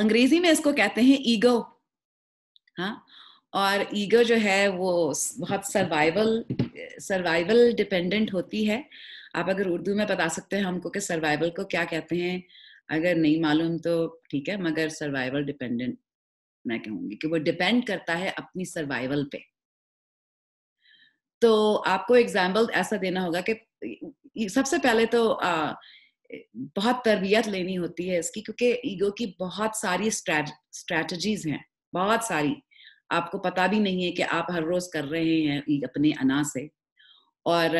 अंग्रेजी में इसको कहते हैं ईगो। हाँ, और ईगो जो है वो बहुत सर्वाइवल डिपेंडेंट होती है। आप अगर उर्दू में बता सकते हैं हमको कि सर्वाइवल को क्या कहते हैं, अगर नहीं मालूम तो ठीक है, मगर सर्वाइवल डिपेंडेंट मैं कहूंगी कि वो डिपेंड करता है अपनी सर्वाइवल पे। तो आपको एग्जाम्पल ऐसा देना होगा कि सबसे पहले तो बहुत तरबियत लेनी होती है इसकी, क्योंकि ईगो की बहुत सारी स्ट्रैटेजीज हैं, बहुत सारी, आपको पता भी नहीं है कि आप हर रोज कर रहे हैं अपने अना से। और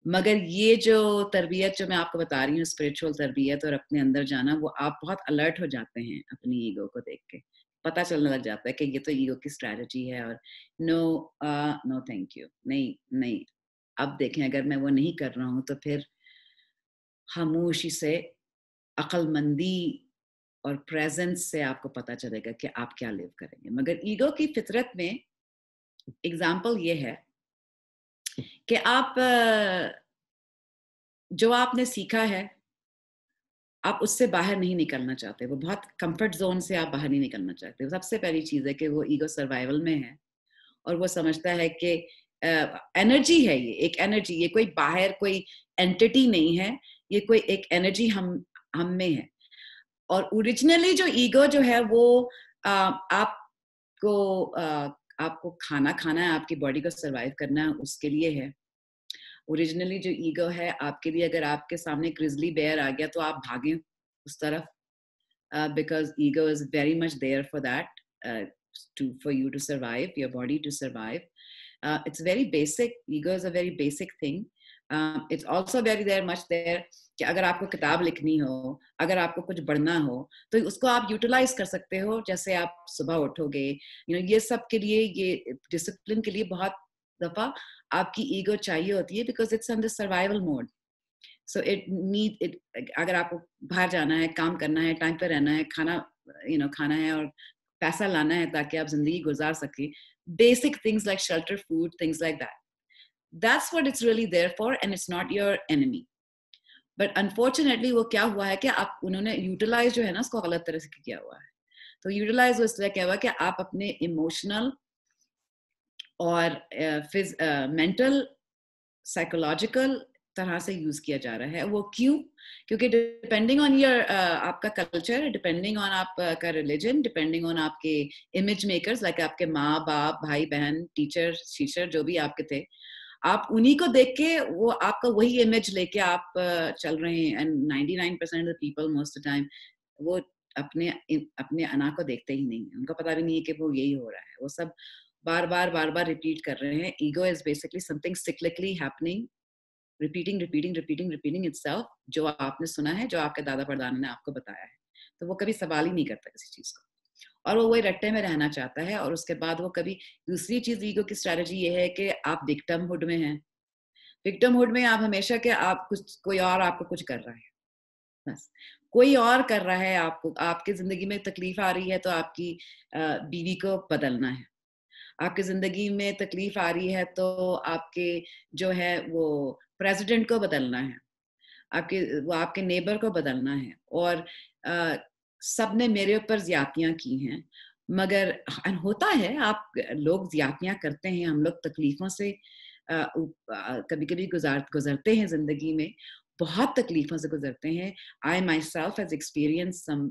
मगर ये जो तरबियत जो मैं आपको बता रही हूँ, स्पिरिचुअल तरबियत और अपने अंदर जाना, वो आप बहुत अलर्ट हो जाते हैं अपनी ईगो को देख के, पता चलने लग जाता है कि ये तो ईगो की स्ट्रैटेजी है। और नो नो थैंक यू, नहीं नहीं, अब देखें अगर मैं वो नहीं कर रहा हूँ तो फिर खामोशी से, अक्लमंदी और प्रेजेंस से आपको पता चलेगा कि आप क्या लिव करेंगे। मगर ईगो की फितरत में एग्जाम्पल ये है कि आप जो आपने सीखा है आप उससे बाहर नहीं निकलना चाहते, वो बहुत कंफर्ट जोन से आप बाहर नहीं निकलना चाहते। सबसे पहली चीज है कि वो ईगो सर्वाइवल में है और वो समझता है कि एनर्जी है, ये एक एनर्जी, ये कोई बाहर कोई एंटिटी नहीं है, ये कोई एक एनर्जी हम में है। और ओरिजिनली जो ईगो जो है वो आपको आपको खाना खाना है, आपकी बॉडी को सरवाइव करना है, उसके लिए है। ओरिजिनली जो ईगो है आपके लिए, अगर आपके सामने ग्रिजली बेयर आ गया तो आप भागें उस तरफ, because ego is very much there for that, for you to survive, your body to survive. It's very basic. Ego is a very basic thing. It's also very much there कि अगर आपको किताब लिखनी हो, अगर आपको कुछ पढ़ना हो, तो उसको आप यूटिलाइज कर सकते हो। जैसे आप सुबह उठोगे, ये सब के लिए, ये डिसिप्लिन के लिए बहुत दफा आपकी ईगो चाहिए होती है, because it's on the survival mode. So it अगर आपको बाहर जाना है, काम करना है, टाइम पे रहना है, खाना है और पैसा लाना है ताकि आप जिंदगी गुजार सके, basic things like shelter, food, things like that, that's what it's really there for, and it's not your enemy. But unfortunately वो क्या हुआ है कि आप उन्होंने यूटिलाइज जो है ना उसको गलत तरह से किया हुआ है। तो यूटिलाइज इस तरह क्या हुआ कि आप अपने इमोशनल और मेंटल साइकोलॉजिकल तरह से यूज किया जा रहा है। वो क्यों? क्योंकि डिपेंडिंग ऑन योर आपका कल्चर, डिपेंडिंग ऑन आपका रिलीजन, डिपेंडिंग ऑन आपके इमेज मेकर्स, लाइक आपके माँ बाप, भाई बहन, टीचर जो भी आपके थे, आप उन्हीं को देख के वो आपका वही इमेज लेके आप चल रहे हैं। And 99% of people most of time वो अपने अना को देखते ही नहीं है, उनको पता भी नहीं है कि वो यही हो रहा है। वो सब बार बार रिपीट कर रहे हैं। Ego is basically something cyclically happening, repeating itself, जो आपने सुना है, जो आपके दादा परदादा ने आपको बताया है, तो वो कभी सवाल ही नहीं करता किसी चीज को, और वो वही रट्टे में रहना चाहता है। और उसके बाद वो कभी, दूसरी चीज ईगो की स्ट्रेटजी ये है कि आप विक्टिमहुड में हैं। विक्टिमहुड में आप हमेशा के आप कुछ, कोई और आपको कुछ कर रहा है, बस कोई और कर रहा है आपको। आपकी जिंदगी में तकलीफ आ रही है तो आपकी बीवी को बदलना है, आपकी जिंदगी में तकलीफ आ रही है तो आपके जो है वो प्रेसिडेंट को बदलना है, आपके नेबर को बदलना है। और सब ने मेरे ऊपर ज्यादतियां की हैं, मगर होता है, आप लोग ज्यादतियां करते हैं, हम लोग तकलीफों से कभी कभी गुजरते हैं जिंदगी में, बहुत तकलीफों से गुजरते हैं। I myself has experience some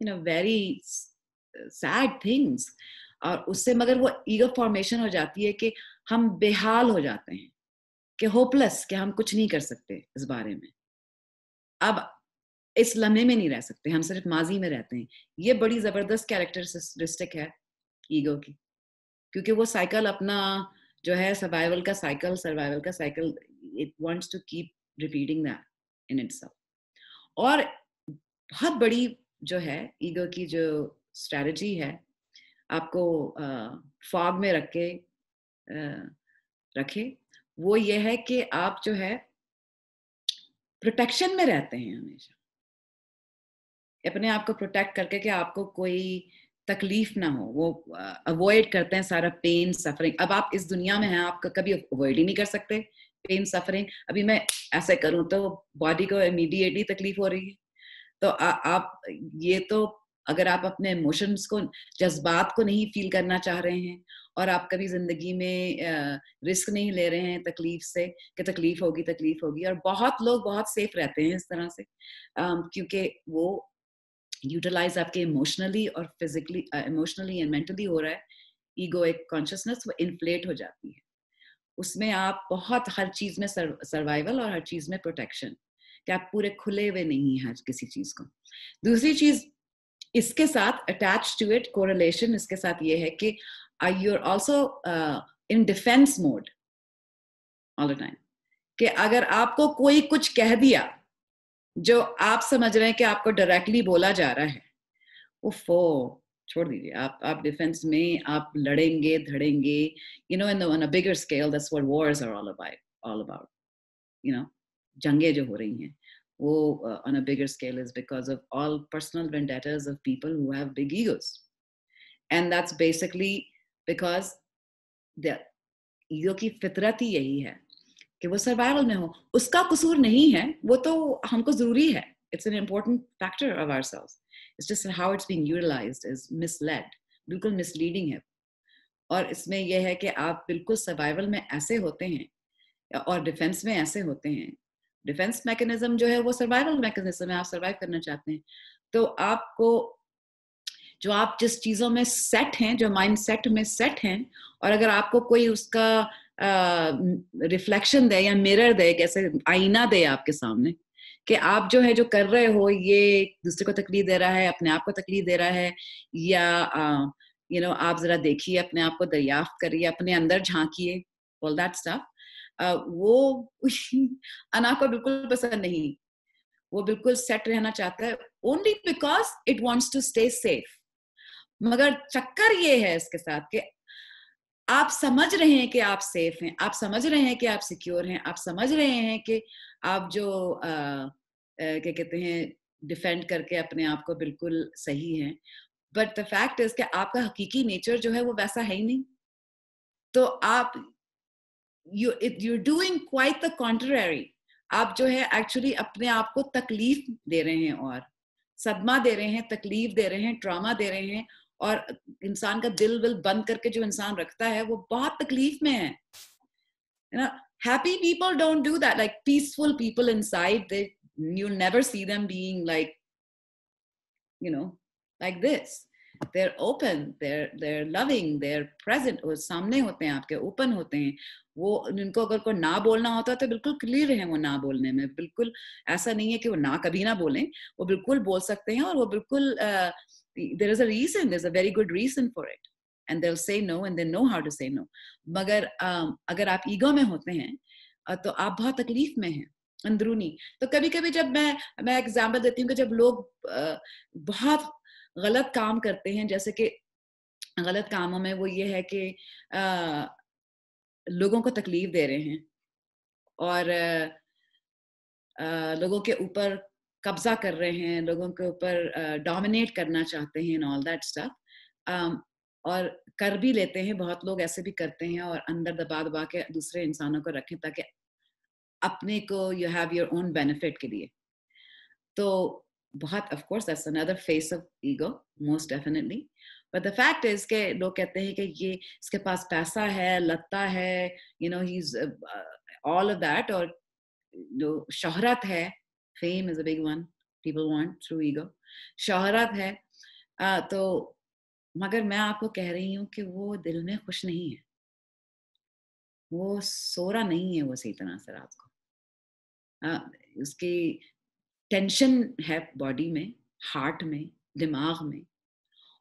very sad things, और उससे मगर वो ईगो फॉर्मेशन हो जाती है कि हम बेहाल हो जाते हैं, कि होपलेस, कि हम कुछ नहीं कर सकते इस बारे में, अब इस लम्हे में नहीं रह सकते, हम सिर्फ माजी में रहते हैं। ये बड़ी जबरदस्त कैरेक्टरिस्टिक है ईगो की, क्योंकि वो साइकिल अपना जो है सर्वाइवल का cycle, it wants to keep repeating that in itself. और बहुत बड़ी जो है ईगो की जो स्ट्रेटजी है, आपको फॉग में रखे, वो ये है कि आप जो है प्रोटेक्शन में रहते हैं, हमेशा अपने आप को प्रोटेक्ट करके कि आपको कोई तकलीफ ना हो, वो अवॉइड करते हैं सारा पेन सफरिंग। अब आप इस दुनिया में हैं, आप कभी अवॉइड ही नहीं कर सकते पेन सफरिंग। अभी मैं ऐसे करूं तो बॉडी को इमीडिएटली तकलीफ हो रही है, तो आप ये तो अगर आप अपने इमोशंस को, जज्बात को नहीं फील करना चाह रहे हैं और आप कभी जिंदगी में रिस्क नहीं ले रहे हैं तकलीफ से कि तकलीफ होगी, और बहुत लोग बहुत सेफ रहते हैं इस तरह से, क्योंकि वो यूटिलाइज आपके इमोशनली और फिजिकली, इमोशनली एंड मेंटली हो रहा है। ईगो एक कॉन्शियसनेस वो इन्फ्लेट हो जाती है, उसमें आप बहुत हर चीज में सर्वाइवल और हर चीज में प्रोटेक्शन, कि आप पूरे खुले हुए नहीं हैं किसी चीज को। दूसरी चीज इसके साथ अटैच टू इट, कोरिलेशन इसके साथ ये है कि you are also in defence mode all the time, कि अगर आपको कोई कुछ कह दिया जो आप समझ रहे हैं कि आपको डायरेक्टली बोला जा रहा है, उफो, छोड़ दीजिए, आप डिफेंस में आप लड़ेंगे धड़ेंगे, you know, on a bigger scale that's what wars are all about, you know, जंगें जो हो रही हैं वो on a bigger scale is because of all personal vendettas of people who have big egos, and that's basically because the ego की फितरत ही यही है कि वो सर्वाइवल में हो। उसका कसूर नहीं है, वो तो हमको जरूरी है, it's an important factor of ourselves, it's just how it's being utilized is misled, बिल्कुल misleading है। और इसमें यह है कि आप बिल्कुल सर्वाइवल में ऐसे होते हैं और डिफेंस में ऐसे होते हैं। डिफेंस मैकेनिज्म जो है वो सर्वाइवल मैकेनिज्म है, आप सर्वाइव करना चाहते हैं, तो आपको जो आप जिस चीजों में सेट हैं, जो माइंड सेट में सेट हैं, और अगर आपको कोई उसका रिफ्लेक्शन दे या मिरर दे, कैसे आईना दे आपके सामने कि आप जो है जो कर रहे हो ये दूसरे को तकलीफ दे रहा है, अपने आप को तकलीफ दे रहा है, या यू नो आप जरा देखिए, अपने आप को दरियाफ्त करिए, अपने अंदर झांकिए, ऑल दैट स्टफ, वो अना को बिल्कुल पसंद नहीं। वो बिल्कुल सेट रहना चाहता है only because it wants to stay safe. मगर चक्कर ये है इसके साथ कि आप समझ रहे हैं कि आप सेफ हैं, आप समझ रहे हैं कि आप सिक्योर हैं, आप समझ रहे हैं कि आप जो क्या कहते हैं डिफेंड करके अपने आप को बिल्कुल सही हैं, बट द फैक्ट इज कि आपका हकीकी नेचर जो है वो वैसा है ही नहीं। तो आप you're doing quite the contrary, आप जो है एक्चुअली अपने आप को तकलीफ दे रहे हैं, और सदमा दे रहे हैं, तकलीफ दे रहे हैं, ट्रॉमा दे रहे हैं, और इंसान का दिल विल बंद करके जो इंसान रखता है वो बहुत तकलीफ में है। You know, happy people don't do that, like peaceful people inside, you'll never see them being like, you know, like this. They're open, they're loving, they're present, वो सामने होते हैं आपके, ओपन होते हैं। वो उनको अगर को ना बोलना होता है तो बिल्कुल क्लियर है वो ना बोलने में, बिल्कुल ऐसा नहीं है कि वो ना कभी ना बोलें, वो बिल्कुल बोल सकते हैं, और वो बिल्कुल there is a reason, there's a very good reason for it, and they'll say no and they know how to say no। मगर अगर आप ईगो में होते हैं तो आप बहुत तकलीफ में हैं अंदरूनी। तो कभी कभी जब मैं एग्जाम्पल देती हूँ कि जब लोग बहुत गलत काम करते हैं, जैसे कि गलत कामों में वो ये है कि लोगों को तकलीफ दे रहे हैं और लोगों के ऊपर कब्जा कर रहे हैं, लोगों के ऊपर डोमिनेट करना चाहते हैं, ऑल दैट स्टफ, और कर भी लेते हैं, बहुत लोग ऐसे भी करते हैं, और अंदर दबा दबा के दूसरे इंसानों को रखें ताकि अपने को you have your own benefit के लिए। तो बहुत of course that's another face of ego, most definitely, but the fact is के लोग कहते हैं कि ये इसके पास पैसा है, लत्ता है, you know he is all of that, और जो शोहरत है, fame is a big one people want through ego, शोहरत है, तो मगर मैं आपको कह रही हूँ कि वो दिल में खुश नहीं है, वो सो रहा नहीं है वो सही तरह से रात को, उसकी टेंशन है बॉडी में, हार्ट में, दिमाग में,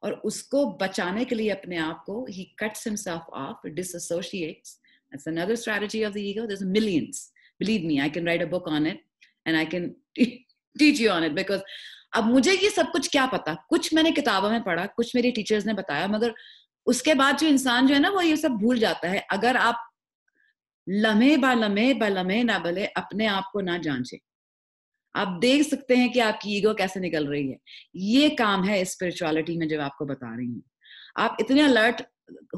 और उसको बचाने के लिए अपने आप को he cuts himself off, disassociates. That's another strategy of the ego. There's millions. Believe me, I can write a book on it and I can teach you on it, because अब मुझे ये सब कुछ क्या पता, कुछ मैंने किताबों में पढ़ा, कुछ मेरे टीचर्स ने बताया, मगर उसके बाद जो इंसान जो है ना वो ये सब भूल जाता है अगर आप लम्हे बा लम्हे ना भले अपने आप को ना जांचे। आप देख सकते हैं कि आपकी ईगो कैसे निकल रही है। ये काम है स्पिरिचुअलिटी में, जब आपको बता रही हूँ, आप इतने अलर्ट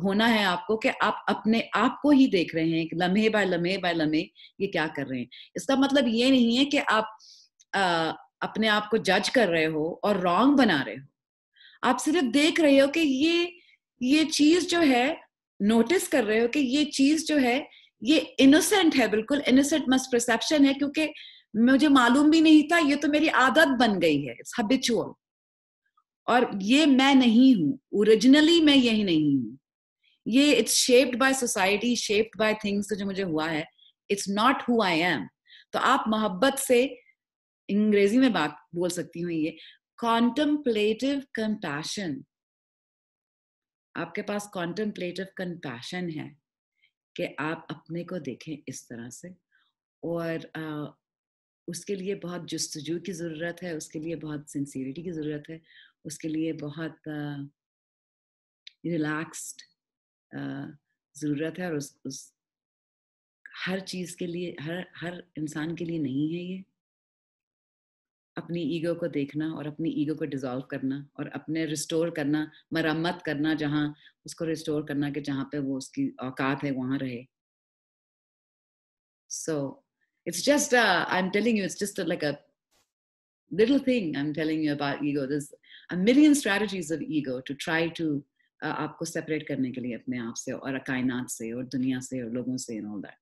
होना है आपको कि आप अपने आप को ही देख रहे हैं कि लम्हे बाय लम्हे ये क्या कर रहे हैं। इसका मतलब ये नहीं है कि आप अपने आप को जज कर रहे हो और रॉन्ग बना रहे हो, आप सिर्फ देख रहे हो कि ये चीज जो है, नोटिस कर रहे हो कि ये चीज जो है ये इनोसेंट है, बिल्कुल इनोसेंट मस्ट परसेप्शन है, क्योंकि मुझे मालूम भी नहीं था, ये तो मेरी आदत बन गई है, इट्स हैबिचुअल। और ये मैं नहीं हूं, ओरिजिनली मैं यही नहीं हूं, ये it's shaped by society, shaped by things जो मुझे हुआ है, it's not who I am. तो आप मोहब्बत से, अंग्रेजी में बात बोल सकती हूँ, ये कॉन्टम्पलेटिव कंपैशन, आपके पास कॉन्टम्पलेटिव कंपैशन है कि आप अपने को देखें इस तरह से। और उसके लिए बहुत जुस्तजू की ज़रूरत है, उसके लिए बहुत सिंसियरिटी की ज़रूरत है, उसके लिए बहुत रिलैक्स्ड ज़रूरत है। और उस हर चीज़ के लिए, हर इंसान के लिए नहीं है ये। अपनी ईगो को देखना और अपनी ईगो को डिसॉल्व करना और अपने रिस्टोर करना, मरम्मत करना, जहाँ उसको रिस्टोर करना कि जहाँ पे वो उसकी औकात है वहाँ रहे। So it's just I'm telling you, it's just like a little thing I'm telling you about ego. There's a million strategies of ego to try to आपको सेपरेट करने के लिए अपने आप से और कायनात से और दुनिया से और लोगों से and all that.